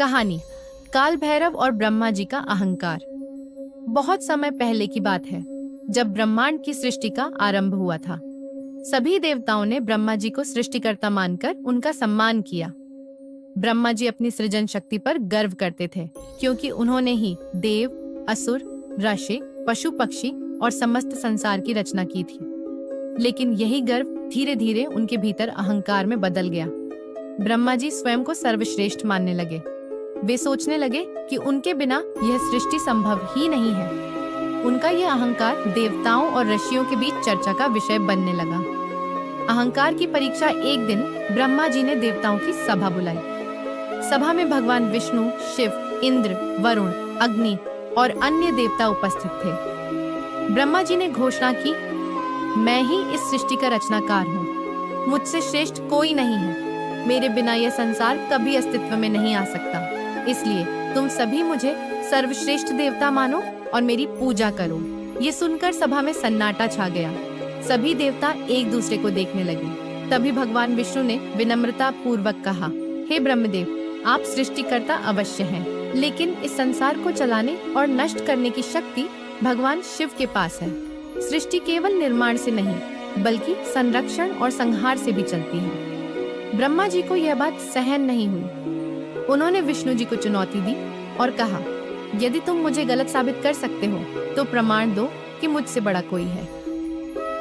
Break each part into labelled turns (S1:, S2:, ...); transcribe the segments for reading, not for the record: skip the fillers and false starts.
S1: कहानी काल भैरव और ब्रह्मा जी का अहंकार। बहुत समय पहले की बात है, जब ब्रह्मांड की सृष्टि का आरंभ हुआ था। सभी देवताओं ने ब्रह्मा जी को सृष्टिकर्ता मानकर उनका सम्मान किया। ब्रह्मा जी अपनी सृजन शक्ति पर गर्व करते थे, क्योंकि उन्होंने ही देव, असुर, ऋषि, पशु पक्षी और समस्त संसार की रचना की थी। लेकिन यही गर्व धीरे धीरे उनके भीतर अहंकार में बदल गया। ब्रह्मा जी स्वयं को सर्वश्रेष्ठ मानने लगे। वे सोचने लगे कि उनके बिना यह सृष्टि संभव ही नहीं है। उनका यह अहंकार देवताओं और ऋषियों के बीच चर्चा का विषय बनने लगा। अहंकार की परीक्षा एक दिन ब्रह्मा जी ने देवताओं की सभा बुलाई। सभा में भगवान विष्णु, शिव, इंद्र, वरुण, अग्नि और अन्य देवता उपस्थित थे। ब्रह्मा जी ने घोषणा की, मैं ही इस सृष्टि का रचनाकार हूँ। मुझसे श्रेष्ठ कोई नहीं है। मेरे बिना यह संसार कभी अस्तित्व में नहीं आ सकता। इसलिए तुम सभी मुझे सर्वश्रेष्ठ देवता मानो और मेरी पूजा करो। ये सुनकर सभा में सन्नाटा छा गया। सभी देवता एक दूसरे को देखने लगे। तभी भगवान विष्णु ने विनम्रता पूर्वक कहा, हे ब्रह्मदेव, आप सृष्टिकर्ता अवश्य हैं, लेकिन इस संसार को चलाने और नष्ट करने की शक्ति भगवान शिव के पास है। सृष्टि केवल निर्माण से नहीं, बल्कि संरक्षण और संहार से भी चलती है। ब्रह्मा जी को यह बात सहन नहीं हुई। उन्होंने विष्णु जी को चुनौती दी और कहा, यदि तुम मुझे गलत साबित कर सकते हो तो प्रमाण दो कि मुझसे बड़ा कोई है।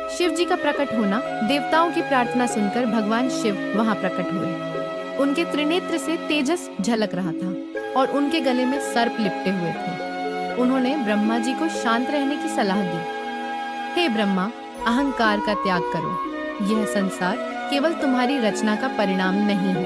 S1: शिव जी का प्रकट होना, देवताओं की प्रार्थना सुनकर भगवान शिव वहां प्रकट हुए। उनके त्रिनेत्र से तेजस झलक रहा था और उनके गले में सर्प लिपटे हुए थे। उन्होंने ब्रह्मा जी को शांत रहने की सलाह दी। हे ब्रह्मा, अहंकार का त्याग करो। यह संसार केवल तुम्हारी रचना का परिणाम नहीं है,